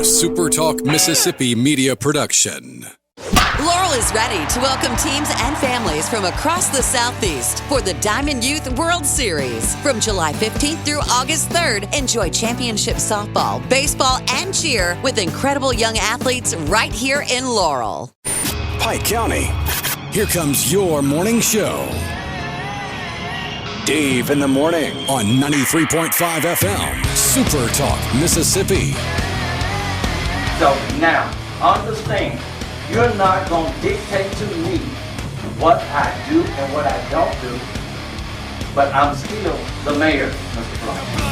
SuperTalk Mississippi media production. Laurel is ready to welcome teams and families from across the Southeast for the Diamond Youth World Series. From July 15th through August 3rd, enjoy championship softball, baseball, and cheer with incredible young athletes right here in Laurel. Pike County, here comes your morning show. Dave in the morning on 93.5 FM, SuperTalk Mississippi. So now, understand, you're not going to dictate to me what I do and what I don't do, but I'm still the mayor, Mr. Clark.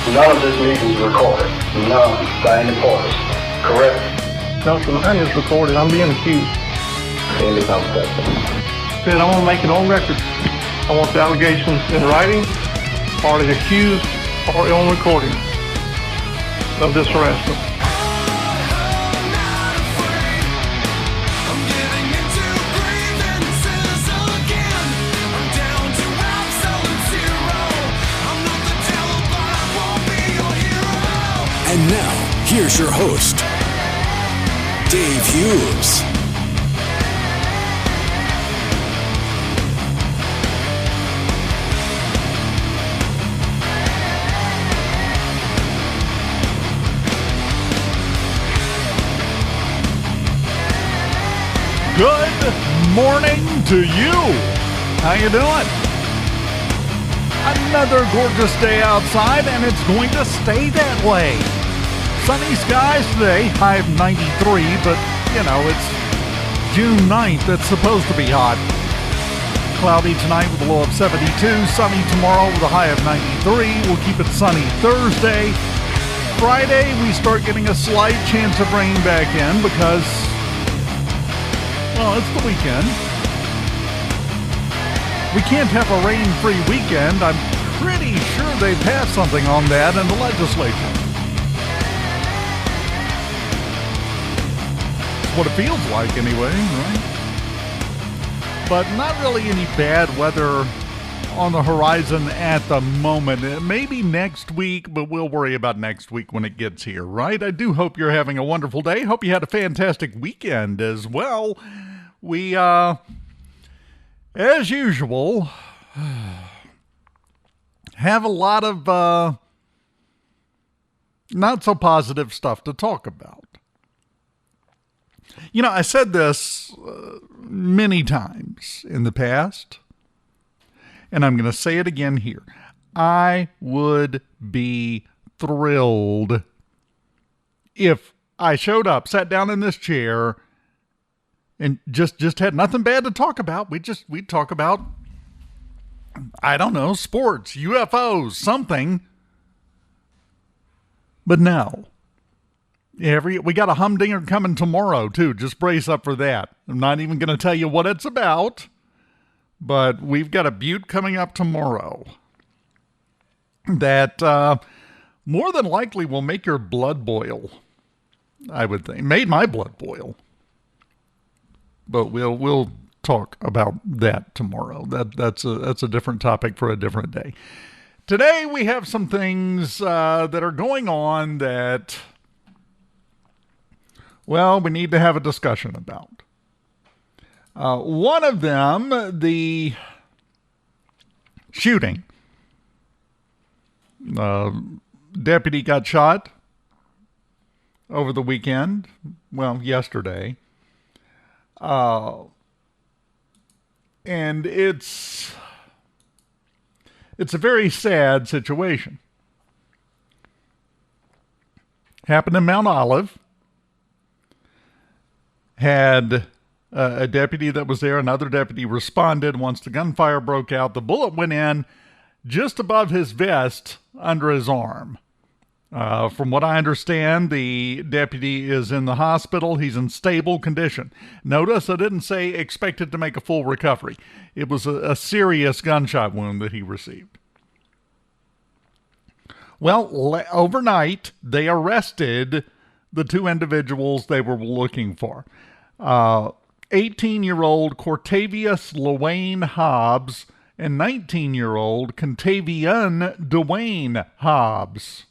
None of this meeting is recorded. None by any parties. Correct? No, sir, mine is recorded. I'm being accused. Any conversation. Said I want to make it on record. I want the allegations in writing, or the accused, or on recording of this harassment. And now, here's your host, Dave Hughes. Good morning to you. How you doing? Another gorgeous day outside, and it's going to stay that way. Sunny skies today, high of 93, but, you know, it's June 9th. It's supposed to be hot. Cloudy tonight with a low of 72. Sunny tomorrow with a high of 93. We'll keep it sunny Thursday. Friday, we start getting a slight chance of rain back in because, well, it's the weekend. We can't have a rain-free weekend. I'm pretty sure they passed something on that in the legislature. What it feels like anyway, right? But not really any bad weather on the horizon at the moment. Maybe next week, but we'll worry about next week when it gets here, right? I do hope you're having a wonderful day. Hope you had a fantastic weekend as well. We, as usual, have a lot of not so positive stuff to talk about. You know, I said this many times in the past, and I'm going to say it again here. I would be thrilled if I showed up, sat down in this chair, and just had nothing bad to talk about. We'd talk about, I don't know, sports, UFOs, something. But no. We got a humdinger coming tomorrow, too. Just brace up for that. I'm not even going to tell you what it's about, but we've got a butte coming up tomorrow that more than likely will make your blood boil, I would think. Made my blood boil. But we'll talk about that tomorrow. That's a different topic for a different day. Today we have some things that are going on that, well, we need to have a discussion about. One of them, the shooting. Deputy got shot over the weekend. Well, yesterday. And it's a very sad situation. Happened in Mount Olive. Had a deputy that was there, another deputy responded once the gunfire broke out. The bullet went in just above his vest under his arm. From what I understand, the deputy is in the hospital. He's in stable condition. Notice I didn't say expected to make a full recovery. It was a serious gunshot wound that he received. Well, overnight, they arrested the two individuals they were looking for. 18-year-old Cortavius Lewayne Hobbs and 19-year-old Contavian Dwayne Hobbs.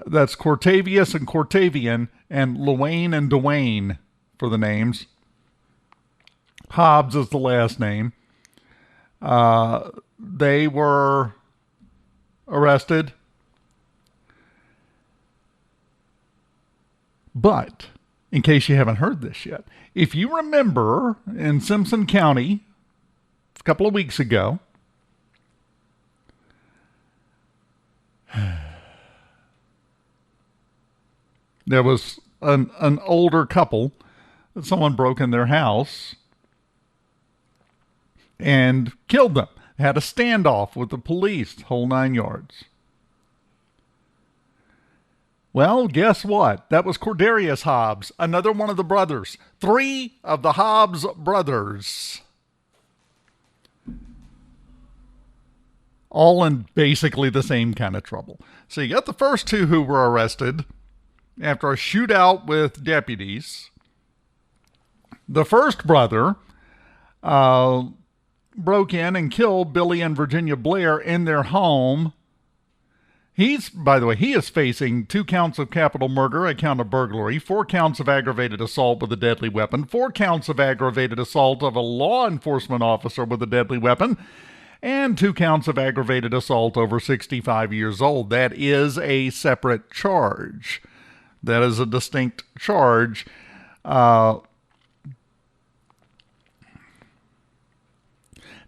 That's Cortavius and Cortavian, and Lewayne and Dwayne for the names. Hobbs is the last name. They were arrested. But, in case you haven't heard this yet, if you remember in Simpson County a couple of weeks ago, there was an older couple that someone broke in their house and killed them. Had a standoff with the police, whole 9 yards. Well, guess what? That was Cordarius Hobbs, another one of the brothers. 3 of the Hobbs brothers. All in basically the same kind of trouble. So you got the first 2 who were arrested after a shootout with deputies. The first brother broke in and killed Billy and Virginia Blair in their home. By the way, he is facing 2 counts of capital murder, a count of burglary, 4 counts of aggravated assault with a deadly weapon, 4 counts of aggravated assault of a law enforcement officer with a deadly weapon, and 2 counts of aggravated assault over 65 years old. That is a separate charge. That is a distinct charge.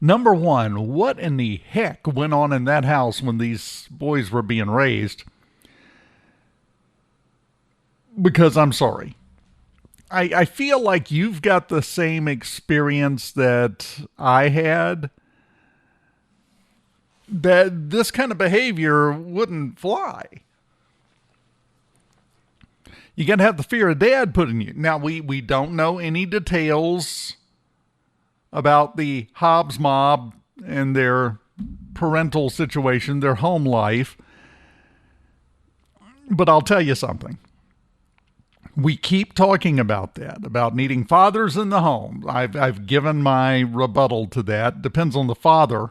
Number one, what in the heck went on in that house when these boys were being raised? Because I'm sorry. I feel like you've got the same experience that I had, that this kind of behavior wouldn't fly. You got to have the fear of dad put in you. Now, we don't know any details about the Hobbs mob and their parental situation, their home life. But I'll tell you something. We keep talking about that, about needing fathers in the home. I've given my rebuttal to that. Depends on the father.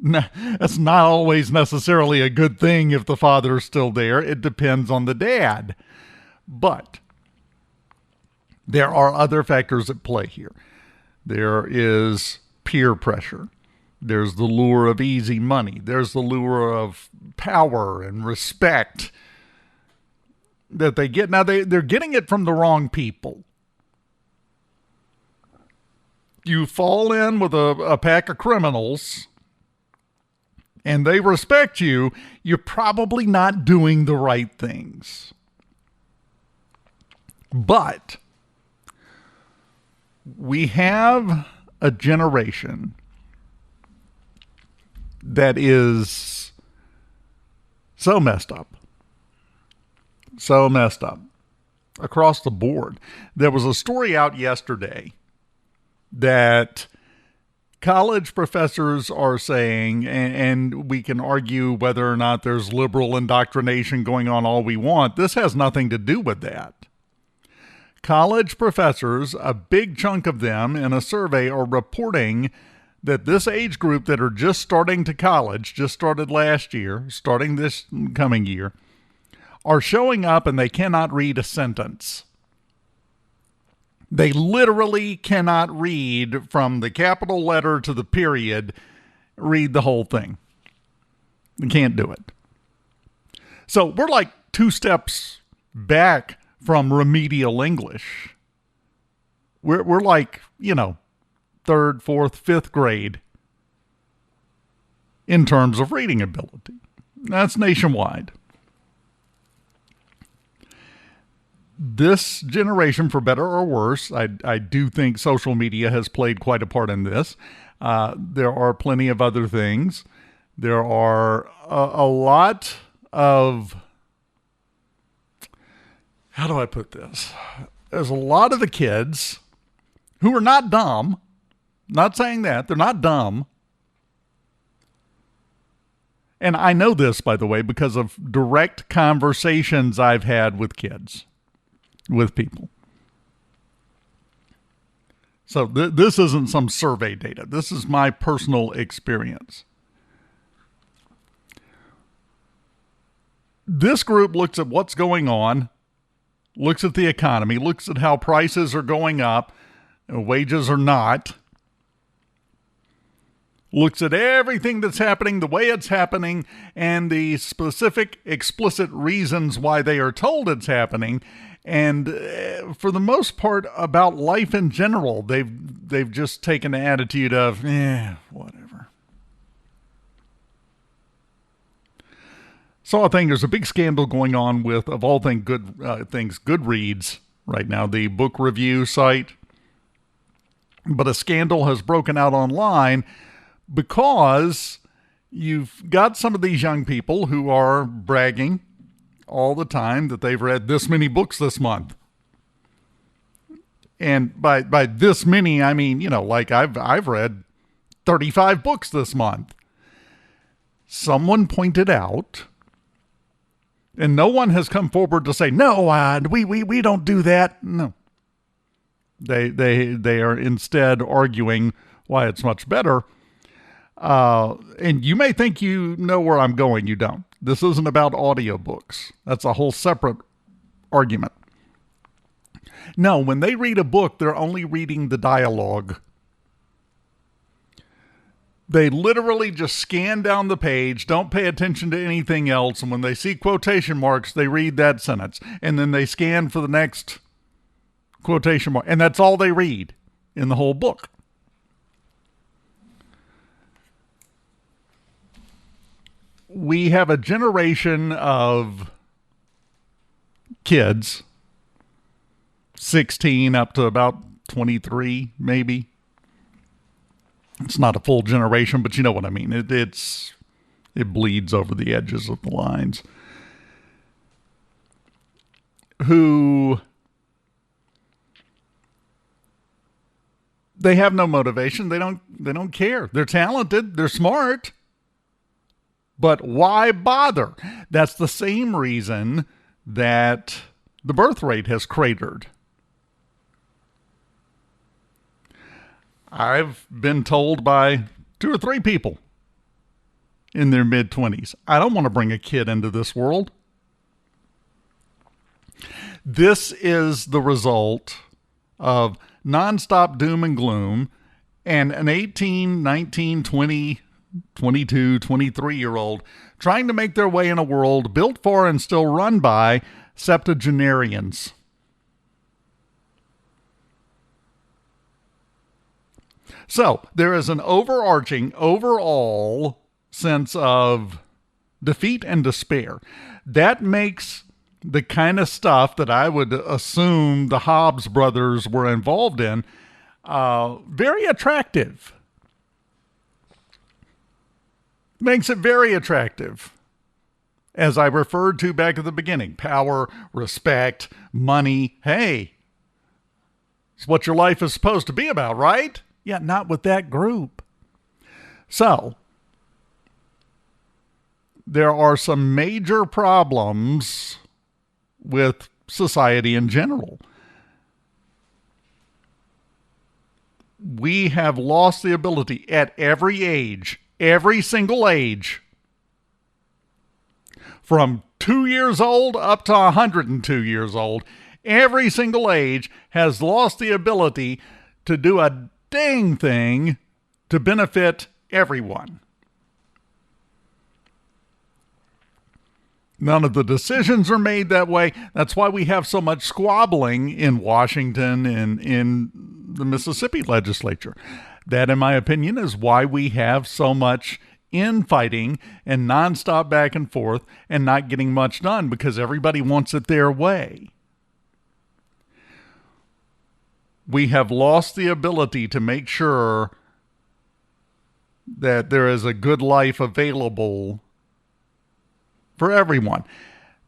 That's not always necessarily a good thing if the father's still there. It depends on the dad. But there are other factors at play here. There is peer pressure. There's the lure of easy money. There's the lure of power and respect that they get. Now, they're getting it from the wrong people. You fall in with a pack of criminals and they respect you, you're probably not doing the right things. But we have a generation that is so messed up. So messed up across the board. There was a story out yesterday that college professors are saying, and we can argue whether or not there's liberal indoctrination going on all we want. This has nothing to do with that. College professors, a big chunk of them in a survey, are reporting that this age group that are just starting to college, just started last year, starting this coming year, are showing up and they cannot read a sentence. They literally cannot read from the capital letter to the period, read the whole thing. They can't do it. So we're like 2 steps back from remedial English. We're like, 3rd, 4th, 5th grade in terms of reading ability. That's nationwide. This generation, for better or worse, I do think social media has played quite a part in this. There are plenty of other things. There are a lot of, how do I put this? There's a lot of the kids who are not dumb. Not saying that. They're not dumb. And I know this, by the way, because of direct conversations I've had with kids, with people. So this isn't some survey data. This is my personal experience. This group looks at what's going on, looks at the economy, looks at how prices are going up, wages are not, looks at everything that's happening, the way it's happening, and the specific, explicit reasons why they are told it's happening. And for the most part, about life in general, they've just taken the attitude of, whatever. So I think there's a big scandal going on with, of all things, Goodreads right now, the book review site. But a scandal has broken out online because you've got some of these young people who are bragging all the time that they've read this many books this month. And by this many, I mean, like I've read 35 books this month. Someone pointed out, and no one has come forward to say, no, we don't do that. No. They are instead arguing why it's much better. And you may think you know where I'm going. You don't. This isn't about audiobooks. That's a whole separate argument. No, when they read a book, they're only reading the dialogue. They literally just scan down the page, don't pay attention to anything else, and when they see quotation marks, they read that sentence. And then they scan for the next quotation mark. And that's all they read in the whole book. We have a generation of kids, 16 up to about 23, maybe. It's not a full generation, but you know what I mean. It bleeds over the edges of the lines. Who they have no motivation. They don't care. They're talented. They're smart. But why bother? That's the same reason that the birth rate has cratered. I've been told by 2 or 3 people in their mid-20s, I don't want to bring a kid into this world. This is the result of nonstop doom and gloom and an 18, 19, 20, 22, 23-year-old trying to make their way in a world built for and still run by septuagenarians. So there is an overarching, overall sense of defeat and despair. That makes the kind of stuff that I would assume the Hobbs brothers were involved in very attractive. Makes it very attractive. As I referred to back at the beginning, power, respect, money. Hey, it's what your life is supposed to be about, right? Yeah, not with that group. So, there are some major problems with society in general. We have lost the ability at every age, every single age, from 2 years old up to 102 years old, every single age has lost the ability to do a dang thing to benefit everyone. None of the decisions are made that way. That's why we have so much squabbling in Washington and in the Mississippi legislature. That, in my opinion, is why we have so much infighting and nonstop back and forth and not getting much done, because everybody wants it their way. We have lost the ability to make sure that there is a good life available for everyone.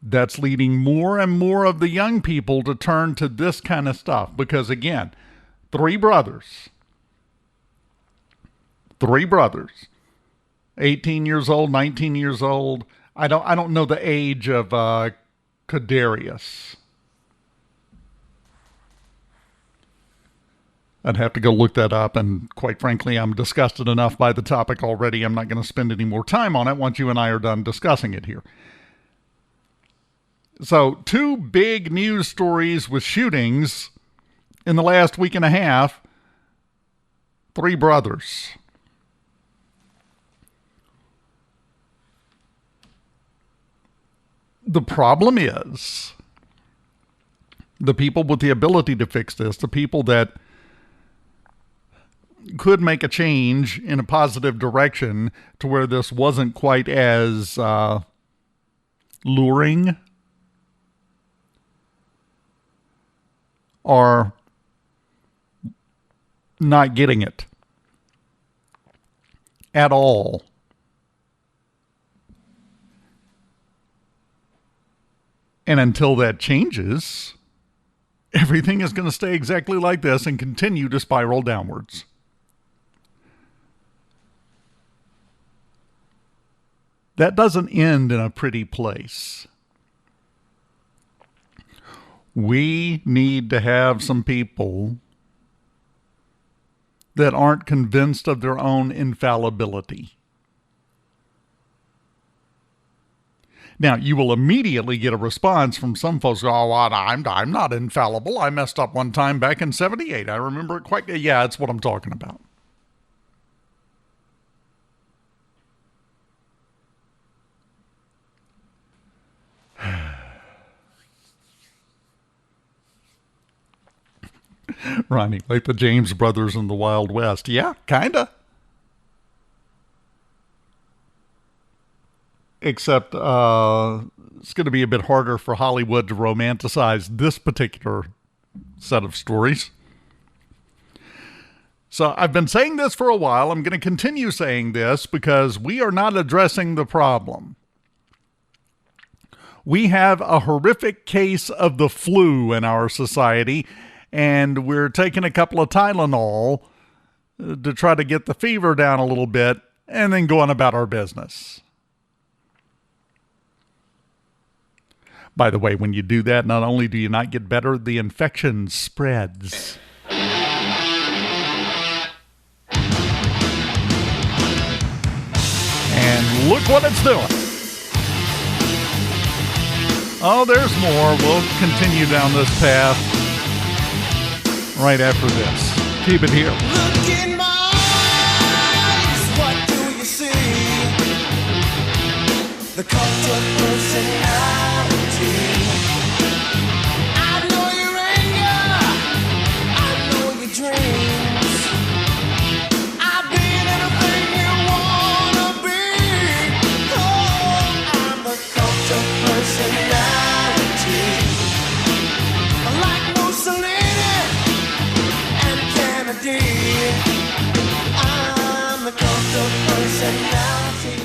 That's leading more and more of the young people to turn to this kind of stuff because, again, three brothers, 18 years old, 19 years old. I don't know the age of Kadarius. I'd have to go look that up, and quite frankly, I'm disgusted enough by the topic already. I'm not going to spend any more time on it once you and I are done discussing it here. So, two big news stories with shootings in the last week and a half. Three brothers. The problem is, the people with the ability to fix this, the people that could make a change in a positive direction to where this wasn't quite as luring, are not getting it at all. And until that changes, everything is going to stay exactly like this and continue to spiral downwards. That doesn't end in a pretty place. We need to have some people that aren't convinced of their own infallibility. Now, you will immediately get a response from some folks, oh, I'm not infallible. I messed up one time back in 78. I remember it quite. Yeah, that's what I'm talking about. Ronnie, like the James Brothers in the Wild West. Yeah, kinda. Except it's going to be a bit harder for Hollywood to romanticize this particular set of stories. So I've been saying this for a while. I'm going to continue saying this because we are not addressing the problem. We have a horrific case of the flu in our society, and we're taking a couple of Tylenol to try to get the fever down a little bit and then going about our business. By the way, when you do that, not only do you not get better, the infection spreads. And look what it's doing. Oh, there's more. We'll continue down this path right after this. Keep it here. Look in my eyes, what do you see? The cult of personality. I know your anger, I know your dreams. I've been anything you wanna be. Oh, I'm the cult of personality. Like Mussolini and Kennedy, I'm the cult of personality.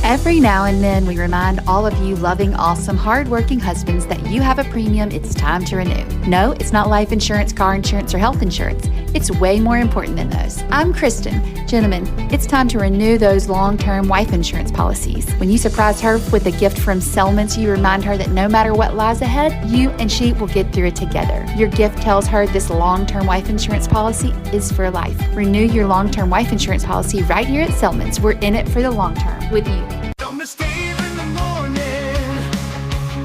Every now and then, we remind all of you loving, awesome, hardworking husbands that you have a premium it's time to renew. No, it's not life insurance, car insurance, or health insurance. It's way more important than those. I'm Kristen. Gentlemen, it's time to renew those long-term wife insurance policies. When you surprise her with a gift from Selmans, you remind her that no matter what lies ahead, you and she will get through it together. Your gift tells her this long-term wife insurance policy is for life. Renew your long-term wife insurance policy right here at Selmans. We're in it for the long term with you. Don't escape in the morning.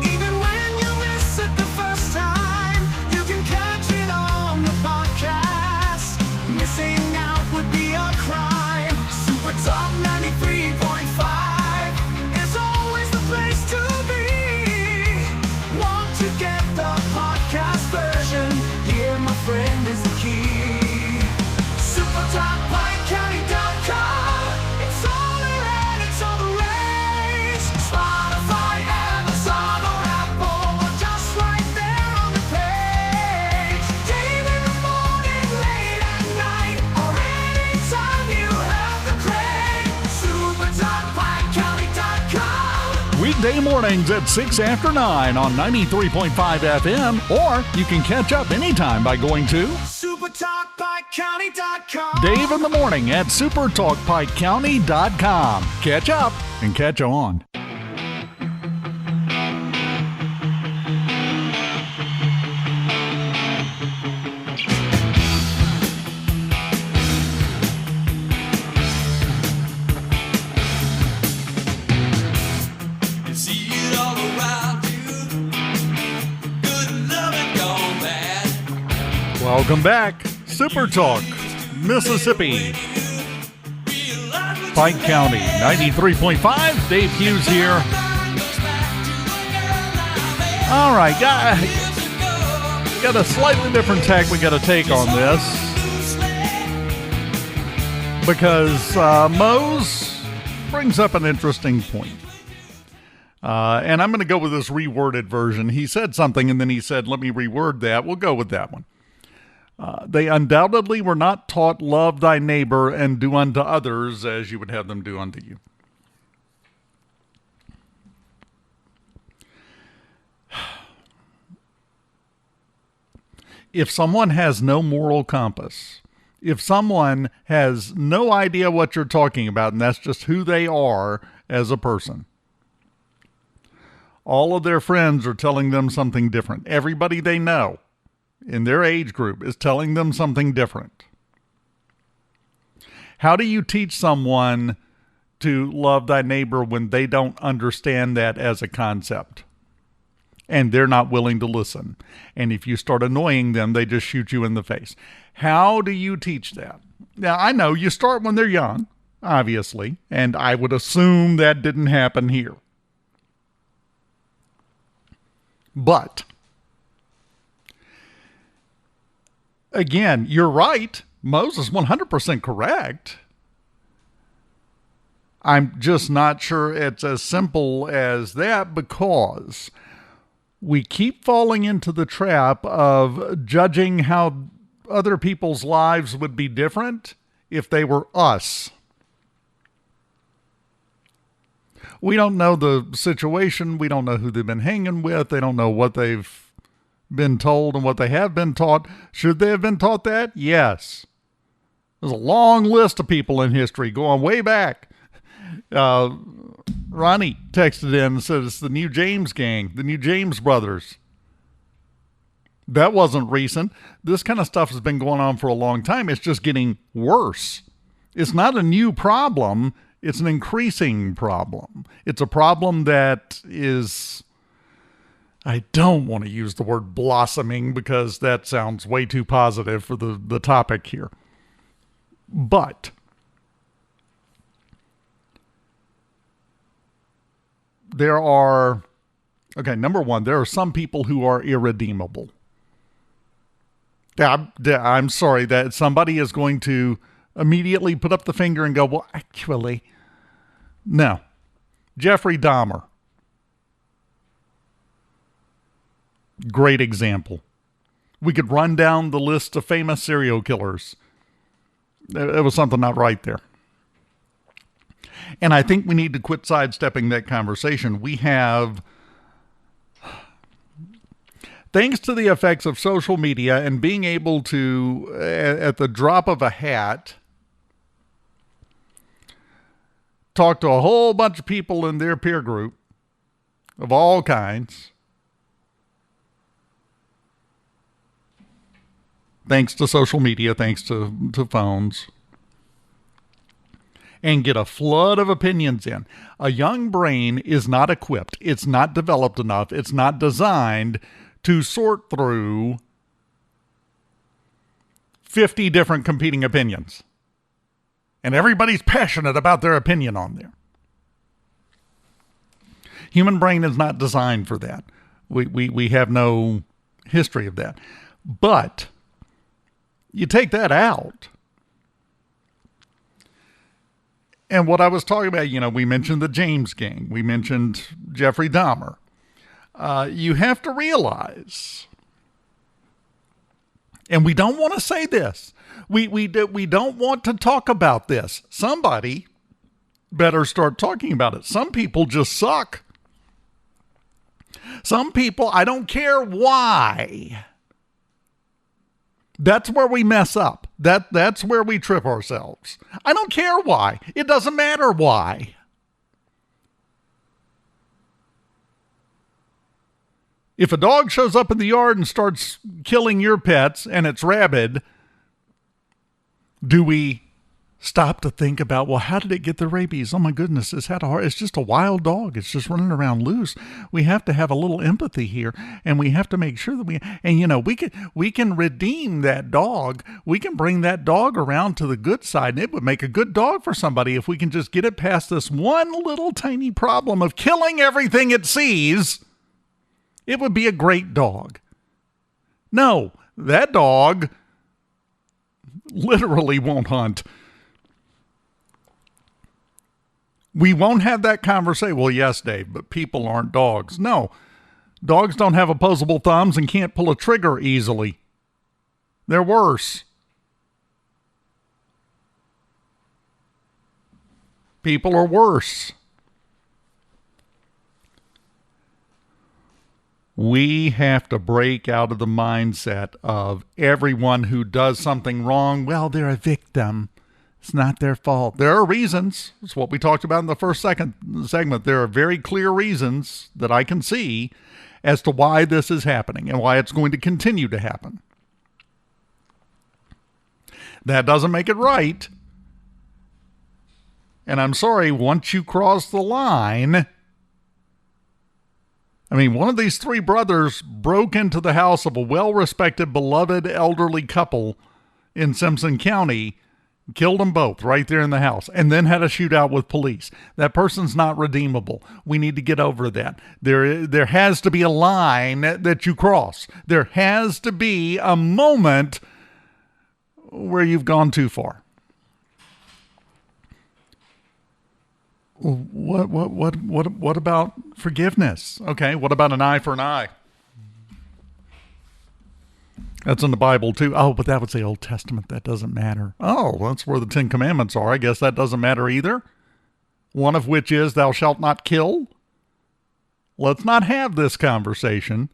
Even when you miss it the first time, you can catch it on the podcast. Missing out would be a crime. Super Talk 93.5 is always the place to be. Want to get the podcast version? Here, my friend, is the key. SuperTalk, PikeCounty.com. It's all around, it's all the rage. weekday mornings at 6 after 9 on 93.5 FM, or you can catch up anytime by going to SuperTalkPikeCounty.com. Dave in the Morning at SuperTalkPikeCounty.com. Catch up and catch on. Welcome back. Super Talk, Mississippi. Pike County, 93.5. Dave Hughes here. All right, got a slightly different tack we got to take on this. Because Mose brings up an interesting point. And I'm going to go with this reworded version. He said something and then he said, let me reword that. We'll go with that one. They undoubtedly were not taught love thy neighbor and do unto others as you would have them do unto you. If someone has no moral compass, if someone has no idea what you're talking about, and that's just who they are as a person, all of their friends are telling them something different. Everybody they know in their age group is telling them something different. How do you teach someone to love thy neighbor when they don't understand that as a concept? And they're not willing to listen. And if you start annoying them, they just shoot you in the face. How do you teach that? Now, I know you start when they're young, obviously, and I would assume that didn't happen here. But again, you're right. Moses 100% correct. I'm just not sure it's as simple as that, because we keep falling into the trap of judging how other people's lives would be different if they were us. We don't know the situation. We don't know who they've been hanging with. They don't know what they've been told and what they have been taught. Should they have been taught that? Yes. There's a long list of people in history going way back. Ronnie texted in and said it's the New James gang, the New James brothers. That wasn't recent. This kind of stuff has been going on for a long time. It's just getting worse. It's not a new problem. It's an increasing problem. It's a problem that is, I don't want to use the word blossoming because that sounds way too positive for the topic here. But there are, number one, there are some people who are irredeemable. I'm sorry that somebody is going to immediately put up the finger and go, well, actually, no. Jeffrey Dahmer. Great example. We could run down the list of famous serial killers. There was something not right there. And I think we need to quit sidestepping that conversation. We have, thanks to the effects of social media and being able to, at the drop of a hat, talk to a whole bunch of people in their peer group of all kinds, thanks to social media, thanks to phones, and get a flood of opinions in. A young brain is not equipped. It's not developed enough. It's not designed to sort through 50 different competing opinions. And everybody's passionate about their opinion on there. Human brain is not designed for that. We have no history of that. But you take that out, and what I was talking about, we mentioned the James gang. We mentioned Jeffrey Dahmer. You have to realize, and we don't want to say this. We don't want to talk about this. Somebody better start talking about it. Some people just suck. Some people, I don't care why. That's where we mess up. That's where we trip ourselves. I don't care why. It doesn't matter why. If a dog shows up in the yard and starts killing your pets and it's rabid, do we stop to think about, well, how did it get the rabies? Oh my goodness, it's just a wild dog. It's just running around loose. We have to have a little empathy here, and we have to make sure that we can redeem that dog. We can bring that dog around to the good side, and it would make a good dog for somebody if we can just get it past this one little tiny problem of killing everything it sees. It would be a great dog. No, that dog literally won't hunt. We won't have that conversation. Well, yes, Dave, but people aren't dogs. No, dogs don't have opposable thumbs and can't pull a trigger easily. They're worse. People are worse. We have to break out of the mindset of everyone who does something wrong, well, they're a victim. It's not their fault. There are reasons. It's what we talked about in the first segment. There are very clear reasons that I can see as to why this is happening and why it's going to continue to happen. That doesn't make it right. And I'm sorry, once you cross the line, I mean, one of these three brothers broke into the house of a well-respected, beloved elderly couple in Simpson County, killed them both right there in the house, and then had a shootout with police. That person's not redeemable. We need to get over that. There has to be a line that you cross. There has to be a moment where you've gone too far. What about forgiveness? Okay, what about an eye for an eye? That's in the Bible too. Oh, but that was the Old Testament. That doesn't matter. Oh, that's where the Ten Commandments are. I guess that doesn't matter either. One of which is thou shalt not kill. Let's not have this conversation.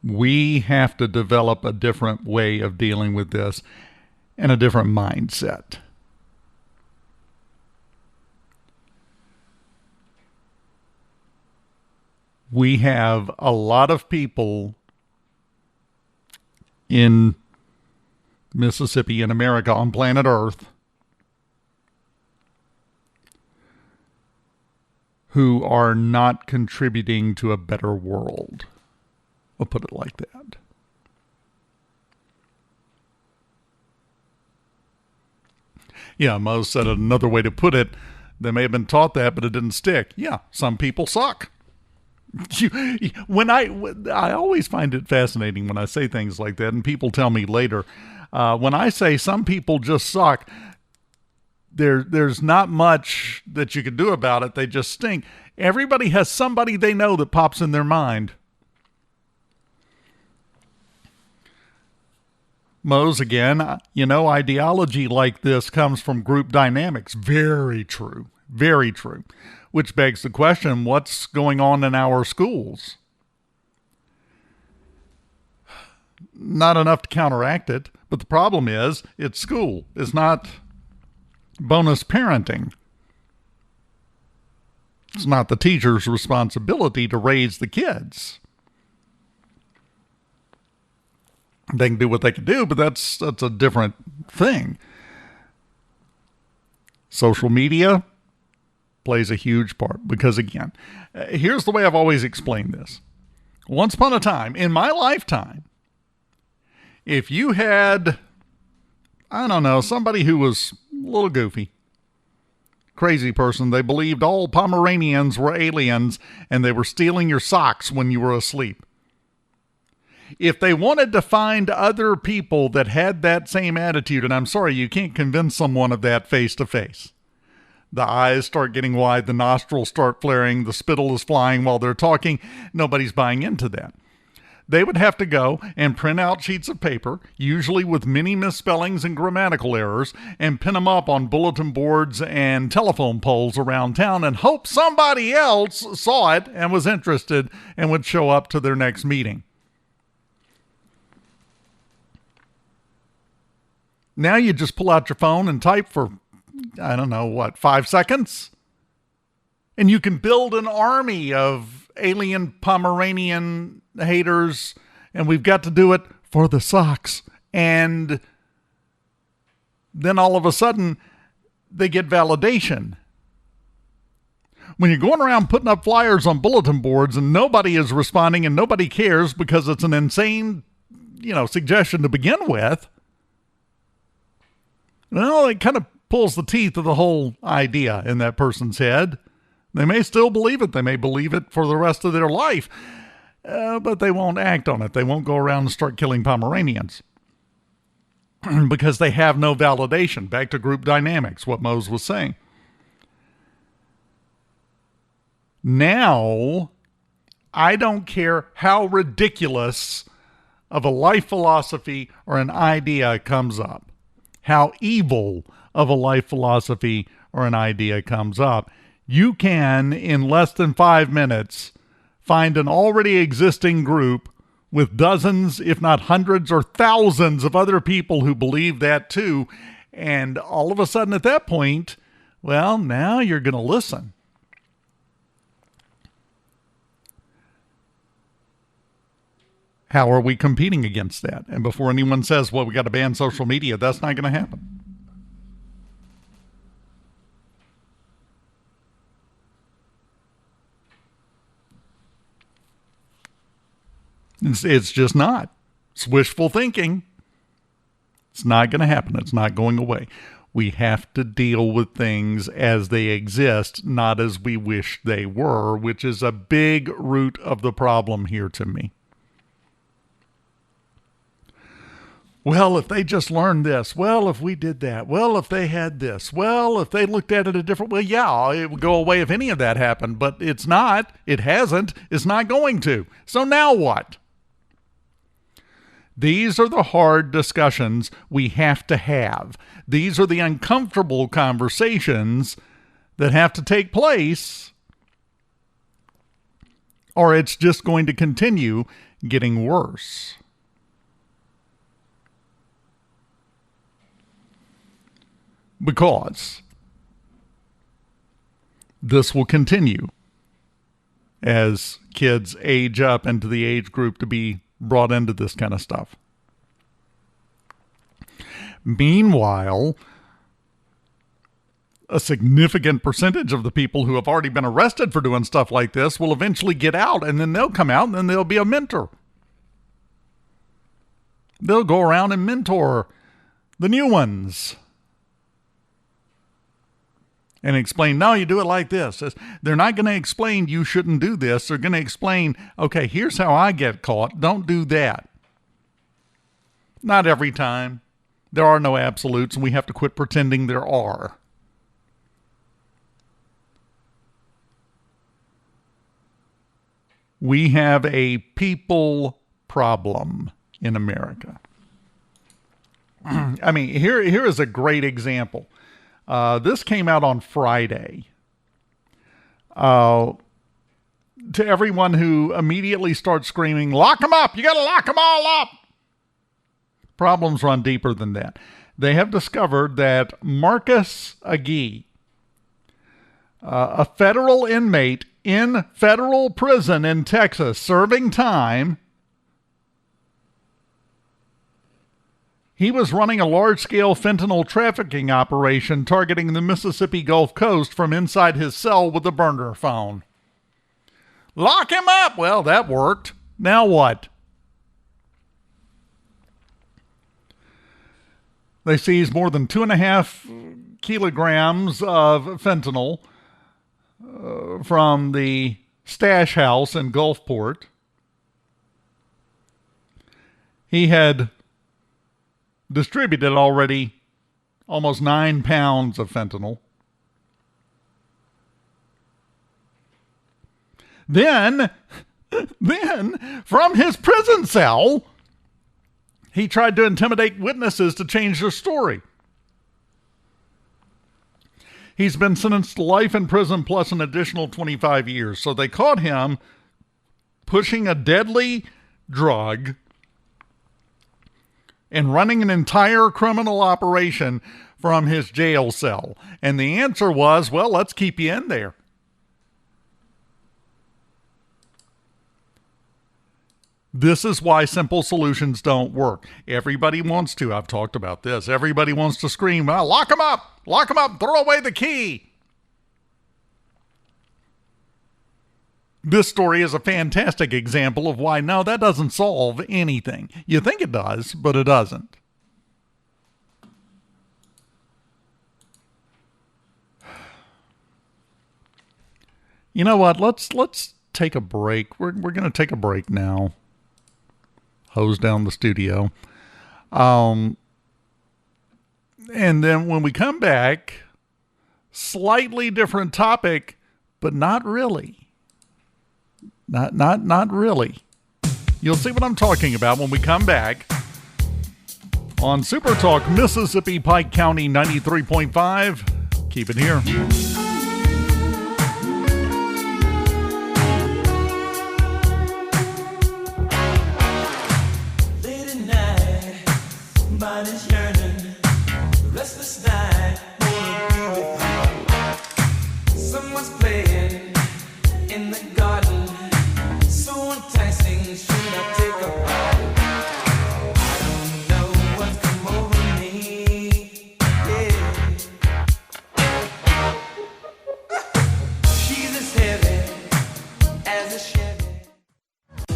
We have to develop a different way of dealing with this and a different mindset. We have a lot of people in Mississippi, in America, on planet Earth, who are not contributing to a better world. I'll put it like that. Yeah, Mo said another way to put it. They may have been taught that, but it didn't stick. Yeah, some people suck. I always find it fascinating when I say things like that, and people tell me later, when I say some people just suck, there's not much that you can do about it. They just stink. Everybody has somebody they know that pops in their mind. Mose again, ideology like this comes from group dynamics. Very true. Very true. Which begs the question, what's going on in our schools? Not enough to counteract it, but the problem is it's school. It's not bonus parenting. It's not the teacher's responsibility to raise the kids. They can do what they can do, but that's a different thing. Social media plays a huge part because, again, here's the way I've always explained this. Once upon a time, in my lifetime, if you had, somebody who was a little goofy, crazy person, they believed all Pomeranians were aliens and they were stealing your socks when you were asleep. If they wanted to find other people that had that same attitude, and I'm sorry, you can't convince someone of that face to face. The eyes start getting wide, the nostrils start flaring, the spittle is flying while they're talking. Nobody's buying into that. they would have to go and print out sheets of paper, usually with many misspellings and grammatical errors, and pin them up on bulletin boards and telephone poles around town and hope somebody else saw it and was interested and would show up to their next meeting. Now you just pull out your phone and type for, 5 seconds? And you can build an army of alien Pomeranian haters, and we've got to do it for the socks. And then all of a sudden, they get validation. When you're going around putting up flyers on bulletin boards and nobody is responding and nobody cares because it's an insane, suggestion to begin with, well, it kind of pulls the teeth of the whole idea in that person's head. They may still believe it. They may believe it for the rest of their life, but they won't act on it. They won't go around and start killing Pomeranians because they have no validation. Back to group dynamics, what Mose was saying. Now, I don't care how ridiculous of a life philosophy or an idea comes up, how evil of a life philosophy or an idea comes up. You can, in less than 5 minutes, find an already existing group with dozens, if not hundreds or thousands of other people who believe that too. And all of a sudden at that point, well, now you're going to listen. How are we competing against that? And before anyone says, well, we got to ban social media, that's not going to happen. It's just not. It's wishful thinking. It's not going to happen. It's not going away. We have to deal with things as they exist, not as we wish they were, which is a big root of the problem here to me. Well, if they just learned this, well, if we did that, well, if they had this, well, if they looked at it a different way, yeah, it would go away if any of that happened, but it's not, it hasn't, it's not going to. So now what? These are the hard discussions we have to have. These are the uncomfortable conversations that have to take place, or it's just going to continue getting worse. Because this will continue as kids age up into the age group to be brought into this kind of stuff. Meanwhile, a significant percentage of the people who have already been arrested for doing stuff like this will eventually get out, and then they'll come out and then they'll be a mentor. They'll go around and mentor the new ones and explain, no, you do it like this. They're not going to explain you shouldn't do this. They're going to explain, okay, here's how I get caught. Don't do that. Not every time. There are no absolutes, and we have to quit pretending there are. We have a people problem in America. I mean, here is a great example. This came out on Friday. To everyone who immediately starts screaming, lock them up! You got to lock them all up! Problems run deeper than that. They have discovered that Marcus Agee, a federal inmate in federal prison in Texas, serving time, he was running a large-scale fentanyl trafficking operation targeting the Mississippi Gulf Coast from inside his cell with a burner phone. Lock him up! Well, that worked. Now what? They seized more than 2.5 kilograms of fentanyl from the stash house in Gulfport. He had distributed already almost 9 pounds of fentanyl. Then Then, from his prison cell, he tried to intimidate witnesses to change their story. He's been sentenced to life in prison plus an additional 25 years. So they caught him pushing a deadly drug and running an entire criminal operation from his jail cell. And the answer was, well, let's keep you in there. This is why simple solutions don't work. Everybody wants to. I've talked about this. Everybody wants to scream, oh, lock him up, throw away the key. This story is a fantastic example of why, no, that doesn't solve anything. You think it does, but it doesn't. You know what? Let's take a break. We're going to take a break now. Hose down the studio. And then when we come back, slightly different topic, but not really. Not really. You'll see what I'm talking about when we come back on SuperTalk Mississippi, Pike County 93.5. Keep it here. Body's yearning, restless night, wanna be with you. Someone's playing in the garden, so enticing, should I take a bite? I don't know what's come over me, yeah. She's as heavy as a Chevy.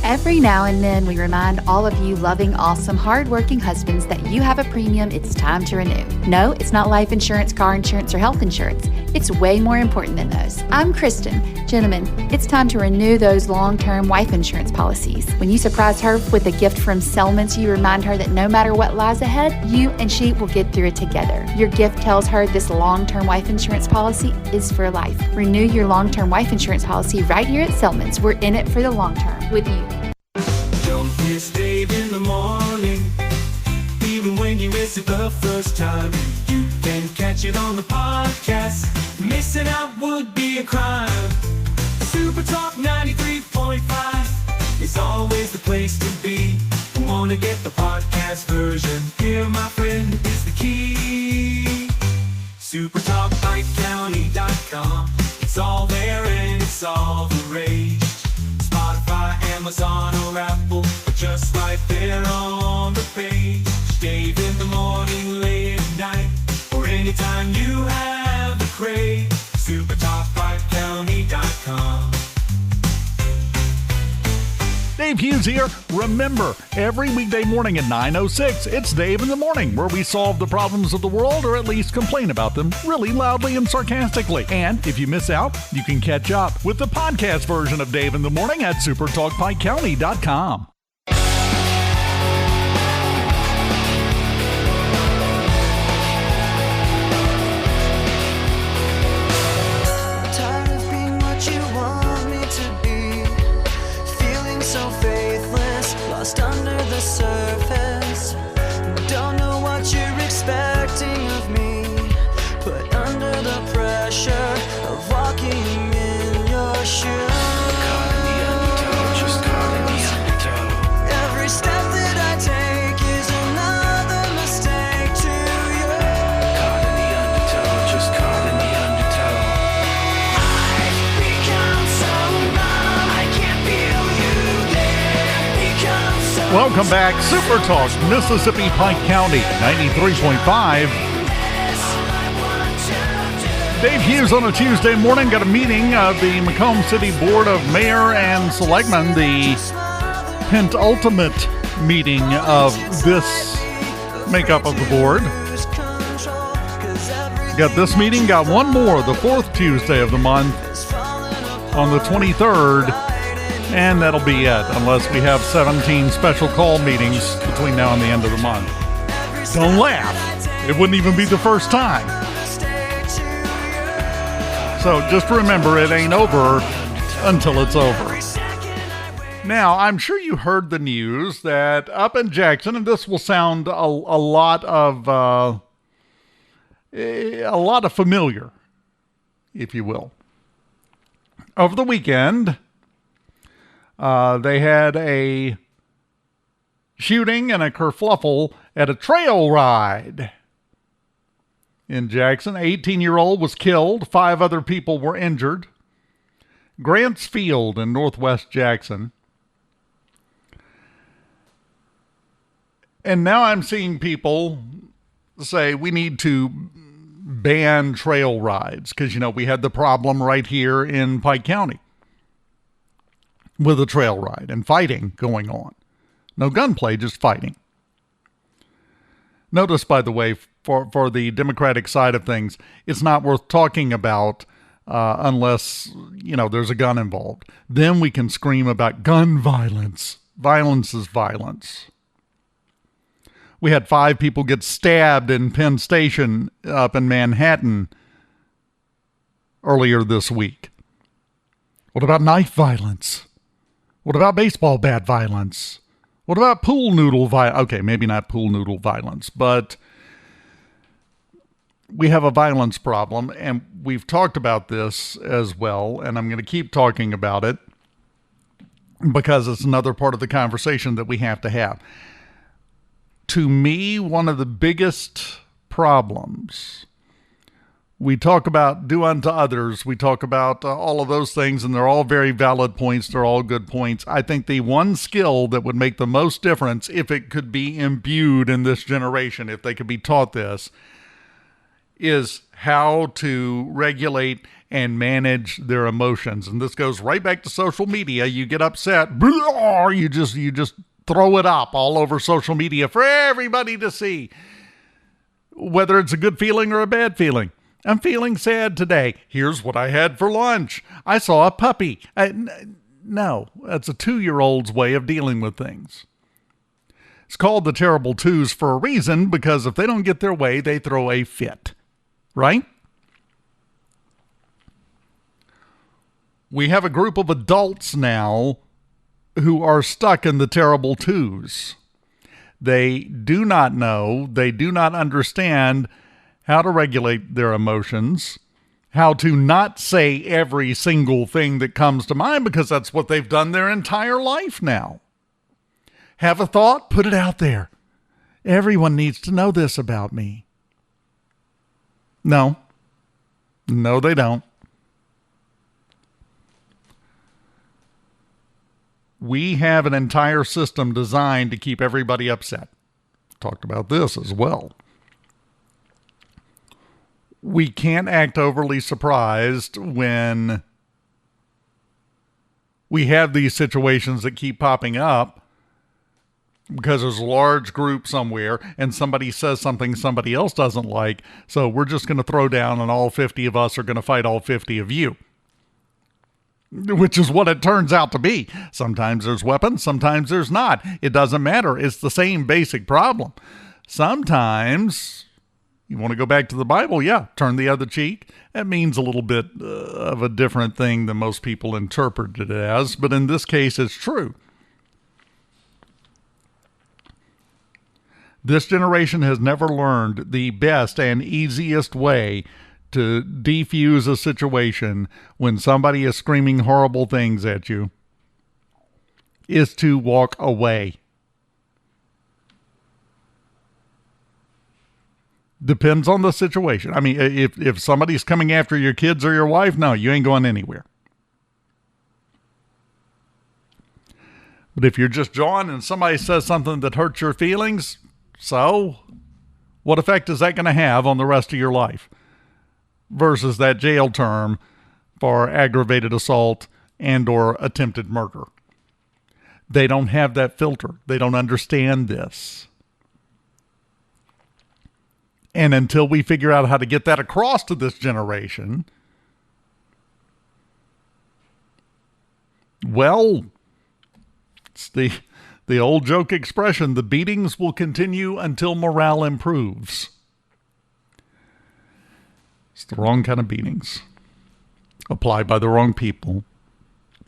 Every now and then, we remind all of you loving, awesome, hardworking husbands that you have a premium it's time to renew. No, it's not life insurance, car insurance, or health insurance. It's way more important than those. I'm Kristen. Gentlemen, it's time to renew those long-term wife insurance policies. When you surprise her with a gift from Selmans, you remind her that no matter what lies ahead, you and she will get through it together. Your gift tells her this long-term wife insurance policy is for life. Renew your long-term wife insurance policy right here at Selmans. We're in it for the long term with you. Don't miss Dave in the morning. Even when you miss it the first time, you can catch it on the podcast. Missing out would be a crime. SuperTalk 93.5 is always the place to be. Wanna get the podcast version? Here, my friend, is the key. SuperTalkPikeCounty.com. It's all there and it's all the rage. Spotify, Amazon, or Apple, or just right there on the page. Dave in the morning, late at night, or anytime you have the crave. SuperTalkPikeCounty.com. Dave Hughes here. Remember, every weekday morning at 9:06, it's Dave in the Morning, where we solve the problems of the world, or at least complain about them really loudly and sarcastically. And if you miss out, you can catch up with the podcast version of Dave in the Morning at SuperTalkPikeCounty.com. Tired of being what you want me to be, feeling so faithless, lost under the surface. Don't know what you're expecting of me, put under the pressure of walking in your shoes. Caught in the undertow, just caught in the undertow. Every step that I take is another mistake to you. Caught in the undertow, just caught in the undertow. I've become so numb, I can't feel you there. Become so Welcome back. SuperTalk Mississippi, Pike County 93.5. Dave Hughes on a Tuesday morning. Got a meeting of the Macomb City Board of Mayor and Selectmen, the penultimate meeting of this makeup of the board. Got this meeting, got one more, the fourth Tuesday of the month on the 23rd, and that'll be it, unless we have 17 special call meetings between now and the end of the month. Don't laugh. It wouldn't even be the first time. So just remember, it ain't over until it's over. Now, I'm sure you heard the news that up in Jackson, and this will sound a lot of familiar, if you will. Over the weekend, they had a shooting and a kerfluffle at a trail ride in Jackson. An 18-year-old was killed. 5 other people were injured. Grants Field in northwest Jackson. And now I'm seeing people say we need to ban trail rides because, you know, we had the problem right here in Pike County with a trail ride and fighting going on. No gunplay, just fighting. Notice, by the way, for the Democratic side of things, it's not worth talking about unless, you know, there's a gun involved. Then we can scream about gun violence. Violence is violence. We had 5 people get stabbed in Penn Station up in Manhattan earlier this week. What about knife violence? What about baseball bat violence? What about pool noodle violence? Okay, maybe not pool noodle violence, but we have a violence problem, and we've talked about this as well, and I'm going to keep talking about it because it's another part of the conversation that we have to have. To me, one of the biggest problems, we talk about do unto others, we talk about all of those things, and they're all very valid points, they're all good points. I think the one skill that would make the most difference if it could be imbued in this generation, if they could be taught this, is how to regulate and manage their emotions. And this goes right back to social media. You get upset, you just throw it up all over social media for everybody to see, whether it's a good feeling or a bad feeling. I'm feeling sad today. Here's what I had for lunch. I saw a puppy. No, that's a 2-year-old's way of dealing with things. It's called the terrible twos for a reason, because if they don't get their way, they throw a fit, right? We have a group of adults now who are stuck in the terrible twos. They do not know, they do not understand how to regulate their emotions, how to not say every single thing that comes to mind, because that's what they've done their entire life now. Have a thought, put it out there. Everyone needs to know this about me. No, they don't. We have an entire system designed to keep everybody upset. Talked about this as well. We can't act overly surprised when we have these situations that keep popping up because there's a large group somewhere and somebody says something somebody else doesn't like. So we're just going to throw down and all 50 of us are going to fight all 50 of you. Which is what it turns out to be. Sometimes there's weapons, sometimes there's not. It doesn't matter. It's the same basic problem. Sometimes you want to go back to the Bible, yeah, turn the other cheek. That means a little bit of a different thing than most people interpret it as, but in this case, it's true. This generation has never learned the best and easiest way to defuse a situation when somebody is screaming horrible things at you is to walk away. Depends on the situation. I mean, if somebody's coming after your kids or your wife, no, you ain't going anywhere. But if you're just jawing and somebody says something that hurts your feelings, so what effect is that going to have on the rest of your life? Versus that jail term for aggravated assault and or attempted murder. They don't have that filter. They don't understand this. And until we figure out how to get that across to this generation, well, it's the old joke expression, the beatings will continue until morale improves. It's the wrong kind of beatings, applied by the wrong people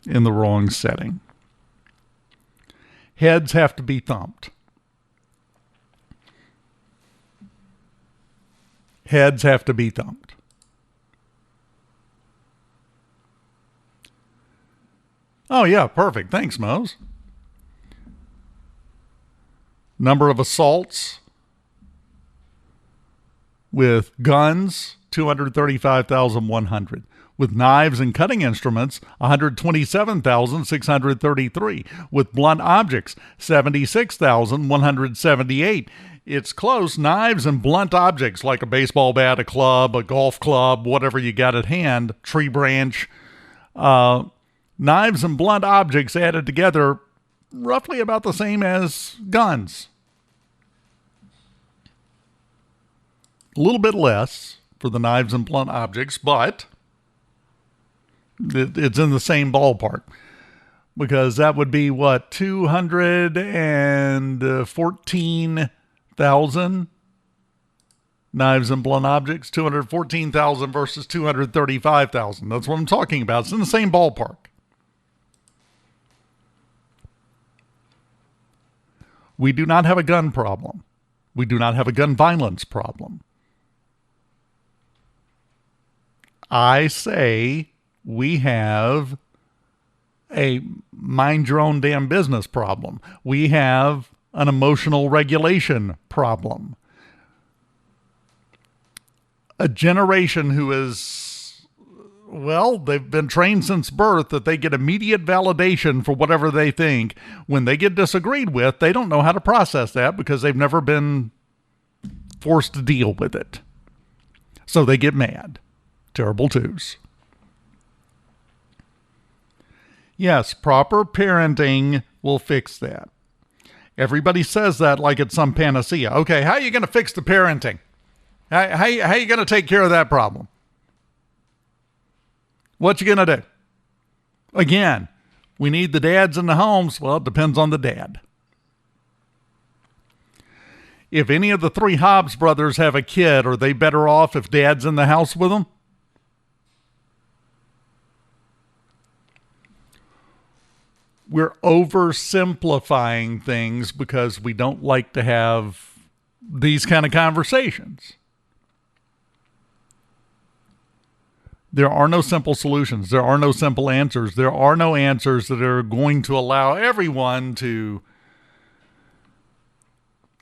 in the wrong setting. Heads have to be thumped. Heads have to be thumped. Oh, yeah, perfect. Thanks, Mose. Number of assaults with guns, 235,100. With knives and cutting instruments, 127,633. With blunt objects, 76,178. It's close. Knives and blunt objects like a baseball bat, a club, a golf club, whatever you got at hand, tree branch. Knives and blunt objects added together roughly about the same as guns. A little bit less for the knives and blunt objects, but it's in the same ballpark, because that would be what, 214,000 knives and blunt objects, 214,000 versus 235,000. That's what I'm talking about. It's in the same ballpark. We do not have a gun problem. We do not have a gun violence problem. I say we have a mind your own damn business problem. We have an emotional regulation problem. A generation who is, well, they've been trained since birth that they get immediate validation for whatever they think. When they get disagreed with, they don't know how to process that because they've never been forced to deal with it. So they get mad. Terrible twos. Yes, proper parenting will fix that. Everybody says that like it's some panacea. Okay, how are you going to fix the parenting? How are you going to take care of that problem? What you going to do? Again, we need the dads in the homes. Well, it depends on the dad. If any of the three Hobbs brothers have a kid, are they better off if dad's in the house with them? We're oversimplifying things because we don't like to have these kind of conversations. There are no simple solutions. There are no simple answers. There are no answers that are going to allow everyone to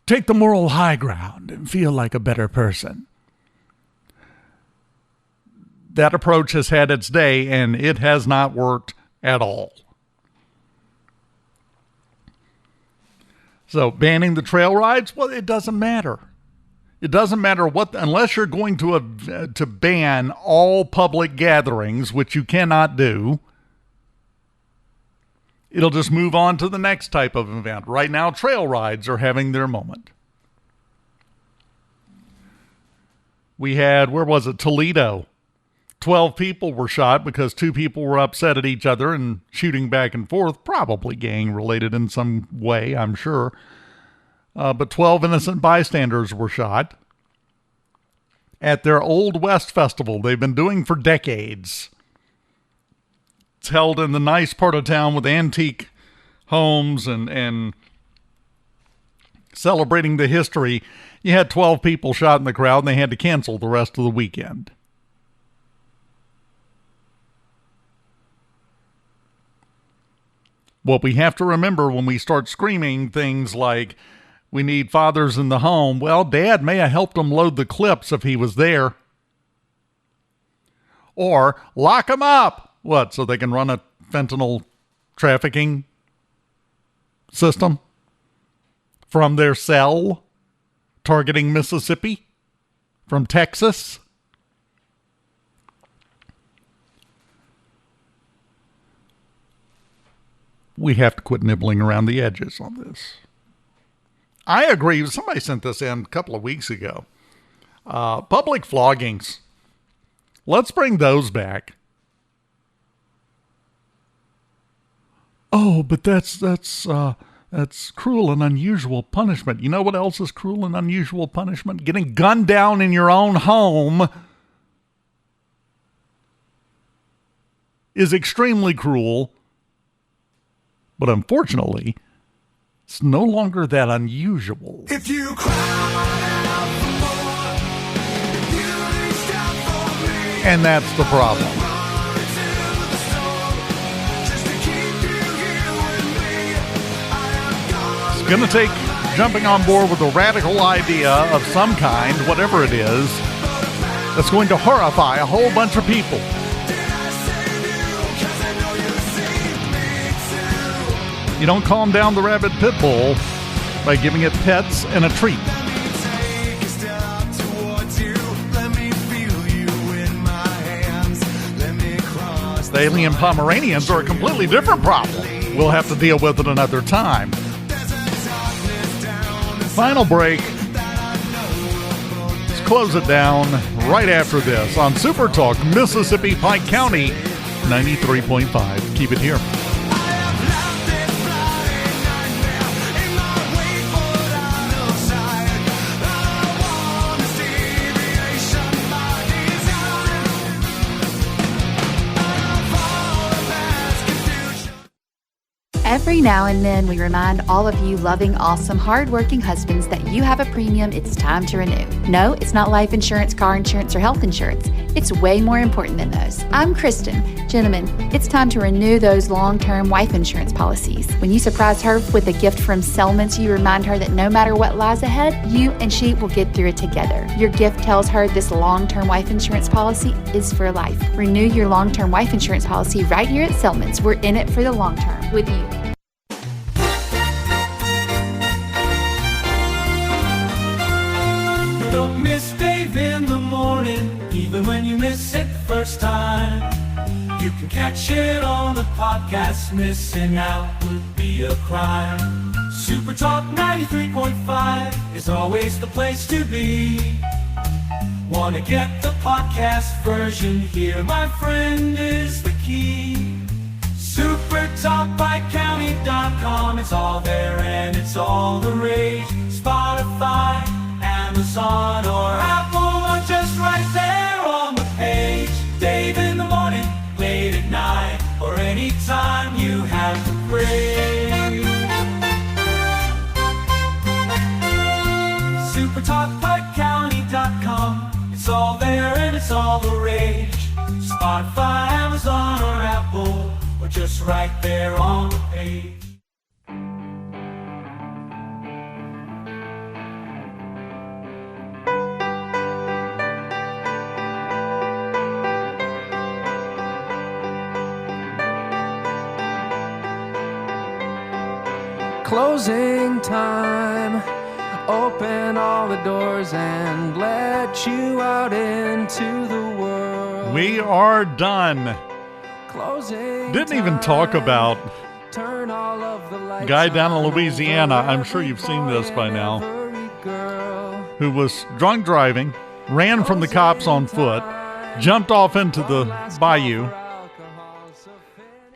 take the moral high ground and feel like a better person. That approach has had its day, and it has not worked at all. So banning the trail rides, well, it doesn't matter. It doesn't matter what, unless you're going to ban all public gatherings, which you cannot do. It'll just move on to the next type of event. Right now, trail rides are having their moment. We had, where was it? Toledo. 12 people were shot because 2 people were upset at each other and shooting back and forth, probably gang related in some way, I'm sure. But 12 innocent bystanders were shot at their Old West Festival they've been doing for decades. It's held in the nice part of town with antique homes and celebrating the history. You had 12 people shot in the crowd and they had to cancel the rest of the weekend. What we have to remember when we start screaming things like, we need fathers in the home, well, Dad may have helped them load the clips if he was there. Or, lock them up! What, so they can run a fentanyl trafficking system from their cell targeting Mississippi from Texas? We have to quit nibbling around the edges on this. I agree. Somebody sent this in a couple of weeks ago. Public floggings. Let's bring those back. Oh, but that's cruel and unusual punishment. You know what else is cruel and unusual punishment? Getting gunned down in your own home is extremely cruel. But unfortunately, It's no longer that unusual. If you cry out for more, if you reached out for me, And that's the problem. run to the store, just to keep you here with me. I have gone It's going to take jumping on board with a radical idea of some kind, whatever it is, that's going to horrify a whole bunch of people. You don't calm down the rabid pit bull by giving it pets and a treat. take a step towards you. Let me feel you in my hands. Let me cross The alien Pomeranians are a completely different problem. We'll have to deal with it another time. Final break. Let's close it down right after this on Super Talk, Mississippi, Pike County, 93.5. Keep it here. Every now and then, we remind all of you loving, awesome, hardworking husbands that you have a premium it's time to renew. No, it's not life insurance, car insurance, or health insurance. It's way more important than those. I'm Kristen. Gentlemen, it's time to renew those long-term wife insurance policies. When you surprise her with a gift from Selmans, you remind her that no matter what lies ahead, you and she will get through it together. Your gift tells her this long-term wife insurance policy is for life. Renew your long-term wife insurance policy right here at Selmans. We're in it for the long term with you. Don't miss Dave in the morning, even when you miss it the first time. You can catch it on the podcast. Missing out would be a crime. SuperTalk 93.5 is always the place to be. Wanna get the podcast version? Here, my friend, is the key. SuperTalkPikeCounty.com. It's all there and it's all the rage. Spotify, Amazon, or Apple, or just right there on the page. Dave in the morning, late at night, or anytime you have the break. SuperTalkPikeCounty.com. It's all there and it's all the rage. Spotify, Amazon, or Apple, or just right there on the page. Closing time. Open all the doors and let you out into the world. We are done. Closing Didn't even talk time. about Turn all of the lights guy down in on Louisiana, over I'm sure you've seen this by every now, girl. who was drunk driving, ran from the cops on foot, jumped off into the bayou,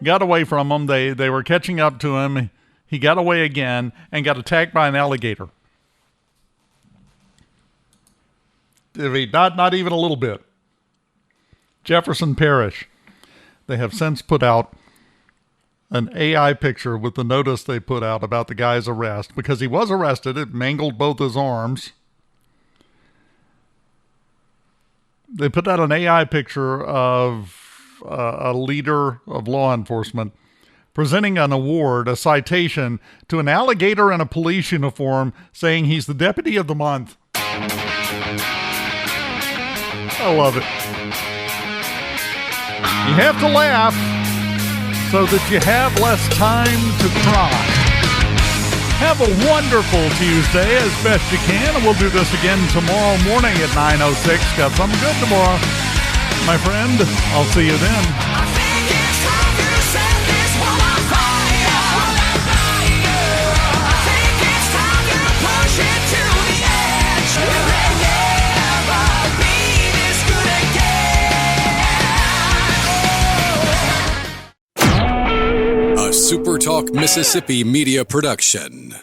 got away from them. They were catching up to him. He got away again and got attacked by an alligator. I mean, not even a little bit. Jefferson Parish. They have since put out an AI picture with the notice they put out about the guy's arrest because he was arrested. It mangled both his arms. They put out an AI picture of a leader of law enforcement presenting an award, a citation, to an alligator in a police uniform saying he's the deputy of the month. I love it. You have to laugh so that you have less time to cry. Have a wonderful Tuesday as best you can, and we'll do this again tomorrow morning at 9:06. Got something good tomorrow, my friend. I'll see you then. I think it's time you set this world on fire. I think it's time you push it to the edge. It may never be this good again. A SuperTalk Mississippi media production.